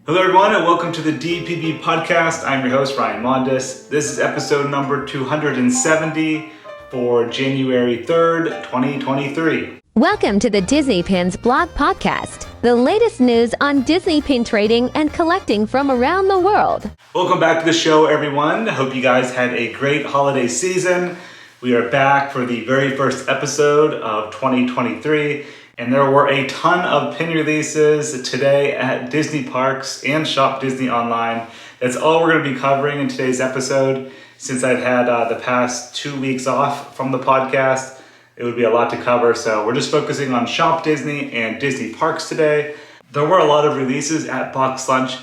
Hello everyone and welcome to the DPB podcast. I'm your host Ryan Mondis. This is episode number 270 for January 3rd, 2023. Welcome to the Disney Pins blog podcast, the latest news on Disney pin trading and collecting from around the world. Welcome back to the show everyone. I hope you guys had a great holiday season. We are back for the very first episode of 2023. And there were a ton of pin releases today at Disney parks and Shop Disney online. That's all we're going to be covering in today's episode. Since I've had the past 2 weeks off from the podcast, it would be a lot to cover. So we're just focusing on Shop Disney and Disney parks today. There were a lot of releases at Box Lunch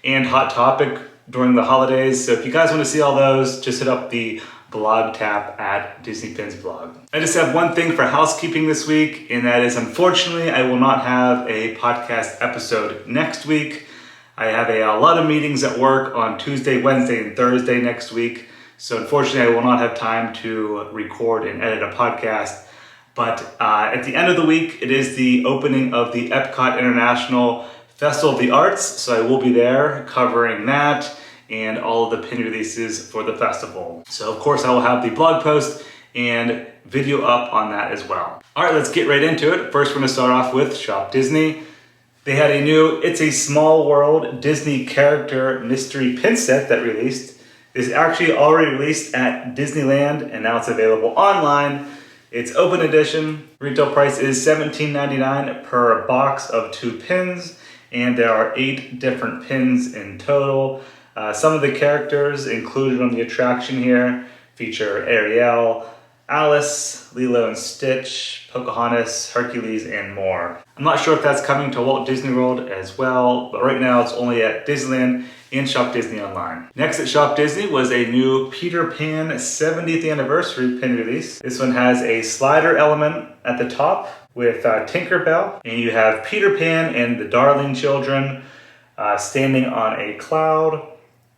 and Hot Topic during the holidays. So if you guys want to see all those, just hit up the blog tab at Disney Pins blog. I just have one thing for housekeeping this week, and that is unfortunately I will not have a podcast episode next week. I have a lot of meetings at work on Tuesday, Wednesday, and Thursday next week. So unfortunately I will not have time to record and edit a podcast. But at the end of the week, it is the opening of the Epcot International Festival of the Arts. So I will be there covering that and all of the pin releases for the festival. So of course I will have the blog post and video up on that as well. All right, let's get right into it. First, we're gonna start off with Shop Disney. They had a new It's a Small World Disney character mystery pin set that released. It's actually already released at Disneyland and now it's available online. It's open edition. Retail price is $17.99 per box of 2 pins, and there are 8 different pins in total. Some of the characters included on the attraction here feature Ariel, Alice, Lilo and Stitch, Pocahontas, Hercules, and more. I'm not sure if that's coming to Walt Disney World as well, but right now it's only at Disneyland and Shop Disney online. Next at Shop Disney was a new Peter Pan 70th anniversary pin release. This one has a slider element at the top with Tinkerbell, and you have Peter Pan and the Darling Children standing on a cloud.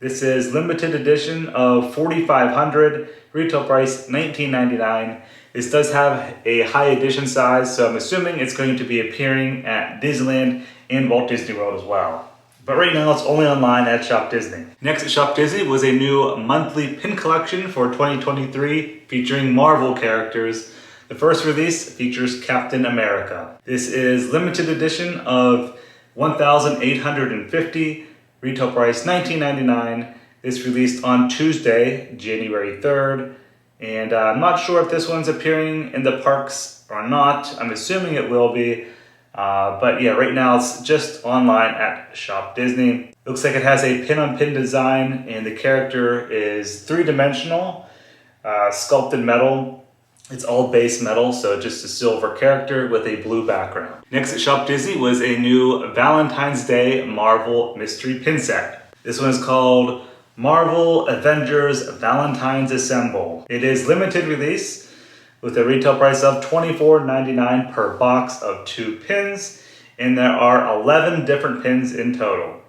This is limited edition of 4,500, retail price $19.99. This does have a high edition size, so I'm assuming it's going to be appearing at Disneyland and Walt Disney World as well. But right now it's only online at Shop Disney. Next at Shop Disney was a new monthly pin collection for 2023 featuring Marvel characters. The first release features Captain America. This is limited edition of 1,850. Retail price $19.99. This released on Tuesday, January 3rd. And I'm not sure if this one's appearing in the parks or not. I'm assuming it will be. But yeah, right now it's just online at Shop Disney. Looks like it has a pin-on-pin design, and the character is 3-dimensional, sculpted metal. It's all base metal, so just a silver character with a blue background. Next at Shop Disney was a new Valentine's Day Marvel mystery pin set. This one is called Marvel Avengers Valentine's Assemble. It is limited release with a retail price of $24.99 per box of 2 pins, and there are 11 different pins in total.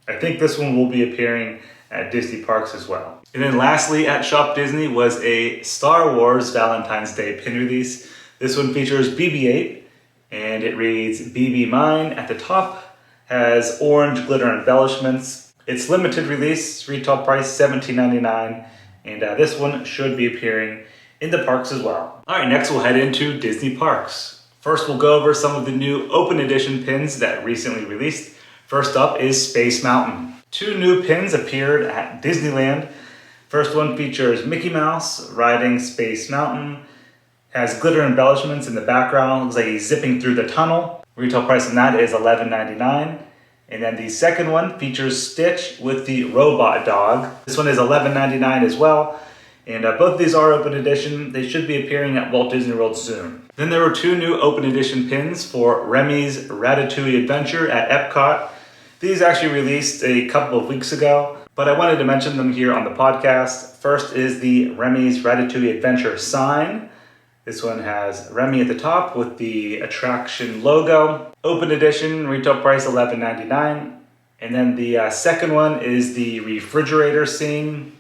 I think this one will be appearing at Disney parks as well. And then lastly at Shop Disney was a Star Wars Valentine's Day pin release. This one features BB-8, and it reads BB Mine at the top, has orange glitter embellishments. It's limited release, retail price $17.99, and this one should be appearing in the parks as well. All right, next we'll head into Disney parks. First we'll go over some of the new open edition pins that recently released. First up is Space Mountain. 2 new pins appeared at Disneyland. First one features Mickey Mouse riding Space Mountain. Has glitter embellishments in the background. Looks like he's zipping through the tunnel. Retail price on that is $11.99. And then the second one features Stitch with the robot dog. This one is $11.99 as well. And both of these are open edition. They should be appearing at Walt Disney World soon. Then there were 2 new open edition pins for Remy's Ratatouille Adventure at Epcot. These actually released a couple of weeks ago, but I wanted to mention them here on the podcast. First is the Remy's Ratatouille Adventure sign. This one has Remy at the top with the attraction logo. Open edition, retail price $11.99. And then the second one is the refrigerator scene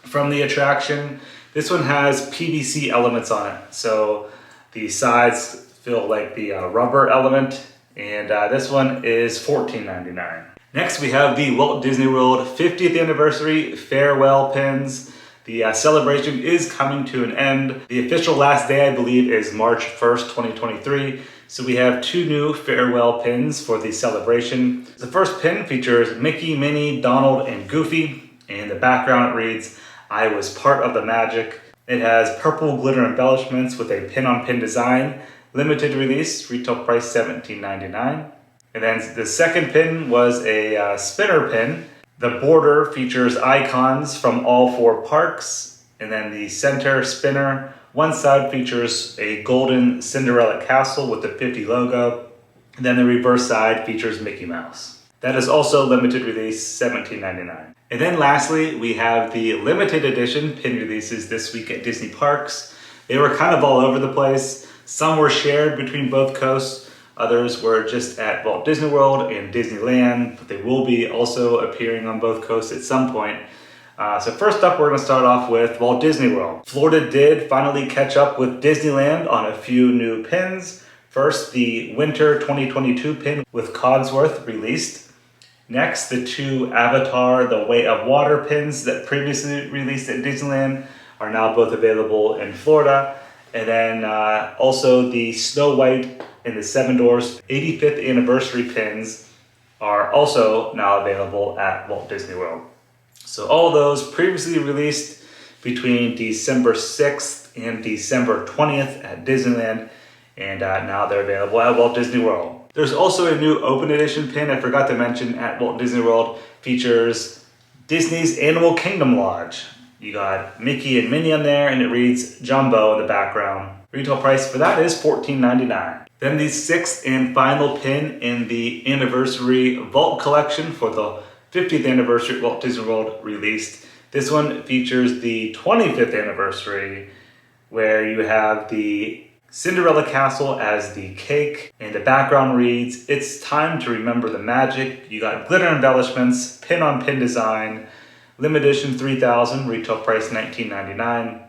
from the attraction. This one has PVC elements on it. So the sides feel like the rubber element. And this one is $14.99. Next, we have the Walt Disney World 50th anniversary farewell pins. The celebration is coming to an end. The official last day, I believe, is March 1st, 2023. So we have 2 new farewell pins for the celebration. The first pin features Mickey, Minnie, Donald, and Goofy. In the background, it reads, "I was part of the magic." It has purple glitter embellishments with a pin-on-pin design. Limited release, retail price $17.99. And then the second pin was a spinner pin. The border features icons from all 4 parks. And then the center spinner, one side features a golden Cinderella castle with the 50 logo. And then the reverse side features Mickey Mouse. That is also limited release, $17.99. And then lastly, we have the limited edition pin releases this week at Disney parks. They were kind of all over the place. Some were shared between both coasts. Others were just at Walt Disney World and Disneyland, but they will be also appearing on both coasts at some point. So first up, we're going to start off with Walt Disney World. Florida did finally catch up with Disneyland on a few new pins. First, the Winter 2022 pin with Cogsworth released. Next, the 2 Avatar The Way of Water pins that previously released at Disneyland are now both available in Florida. And then also the Snow White and the 7 Dwarfs 85th anniversary pins are also now available at Walt Disney World. So all those previously released between December 6th and December 20th at Disneyland, and now they're available at Walt Disney World. There's also a new open edition pin I forgot to mention at Walt Disney World. Features Disney's Animal Kingdom Lodge. You got Mickey and Minnie on there, and it reads Jumbo in the background. Retail price for that is $14.99. Then the 6th and final pin in the anniversary vault collection for the 50th anniversary Walt Disney World released. This one features the 25th anniversary, where you have the Cinderella Castle as the cake, and the background reads, "It's time to remember the magic." You got glitter embellishments, pin-on-pin design, limited edition 3000, retail price $19.99.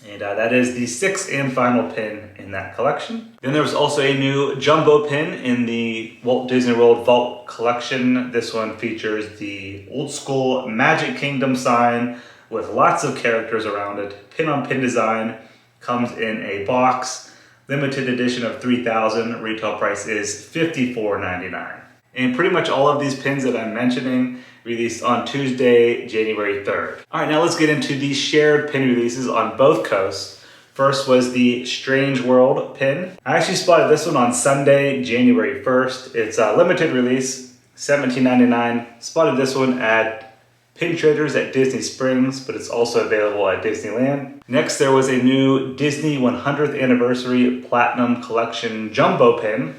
And that is the 6th and final pin in that collection. Then there was also a new jumbo pin in the Walt Disney World Vault collection. This one features the old school Magic Kingdom sign with lots of characters around it. Pin-on-pin design, comes in a box. Limited edition of 3000, retail price is $54.99. And pretty much all of these pins that I'm mentioning released on Tuesday, January 3rd. All right, now let's get into the shared pin releases on both coasts. First was the Strange World pin. I actually spotted this one on Sunday, January 1st. It's a limited release, $17.99. Spotted this one at Pin Traders at Disney Springs, but it's also available at Disneyland. Next, there was a new Disney 100th Anniversary Platinum Collection Jumbo pin.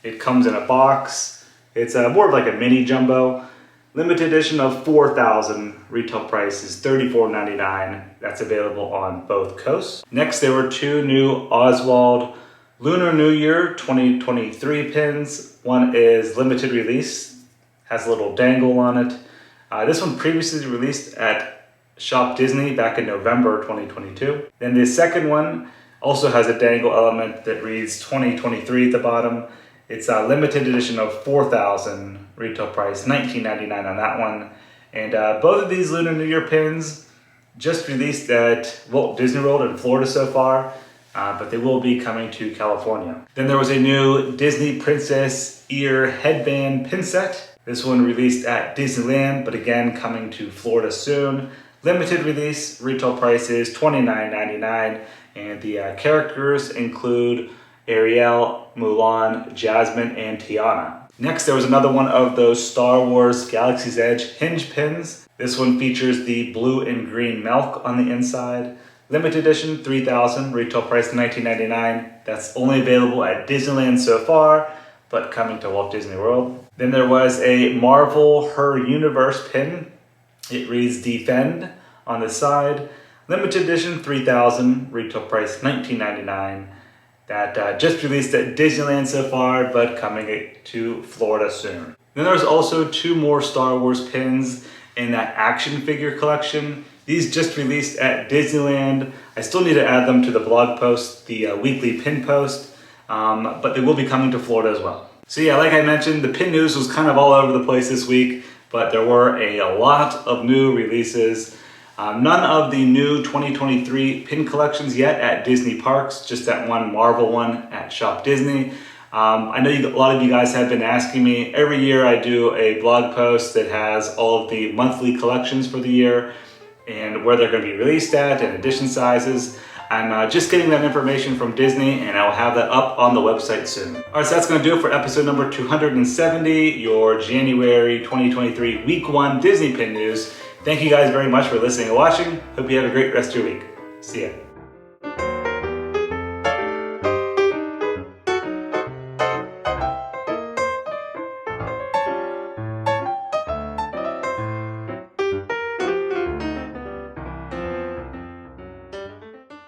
It comes in a box. It's more of like a mini jumbo. Limited edition of 4000, retail price is $34.99. That's available on both coasts. Next, there were 2 new Oswald Lunar New Year 2023 pins. One is limited release, has a little dangle on it. This one previously released at shopDisney back in November 2022. Then the second one also has a dangle element that reads 2023 at the bottom. It's a limited edition of 4000, retail price $19.99 on that one. And both of these Lunar New Year pins just released at Walt Disney World in Florida so far, but they will be coming to California. Then there was a new Disney Princess Ear Headband pin set. This one released at Disneyland, but again coming to Florida soon. Limited release, retail price is $29.99, and the characters include Ariel, Mulan, Jasmine, and Tiana. Next, there was another one of those Star Wars Galaxy's Edge hinge pins. This one features the blue and green milk on the inside. Limited edition, 3000, retail price $19.99. That's only available at Disneyland so far, but coming to Walt Disney World. Then there was a Marvel Her Universe pin. It reads Defend on the side. Limited edition, 3000, retail price $19.99. That just released at Disneyland so far, but coming to Florida soon. Then there's also 2 more Star Wars pins in that action figure collection. These just released at Disneyland. I still need to add them to the blog post, the weekly pin post, but they will be coming to Florida as well. So yeah, like I mentioned, the pin news was kind of all over the place this week, but there were a lot of new releases. None of the new 2023 pin collections yet at Disney parks, just that one Marvel one at Shop Disney. I know a lot of you guys have been asking me. Every year I do a blog post that has all of the monthly collections for the year and where they're going to be released at and edition sizes. I'm just getting that information from Disney, and I'll have that up on the website soon. All right, so that's going to do it for episode number 270, your January 2023 Week 1 Disney Pin News. Thank you guys very much for listening and watching. Hope you have a great rest of your week. See ya.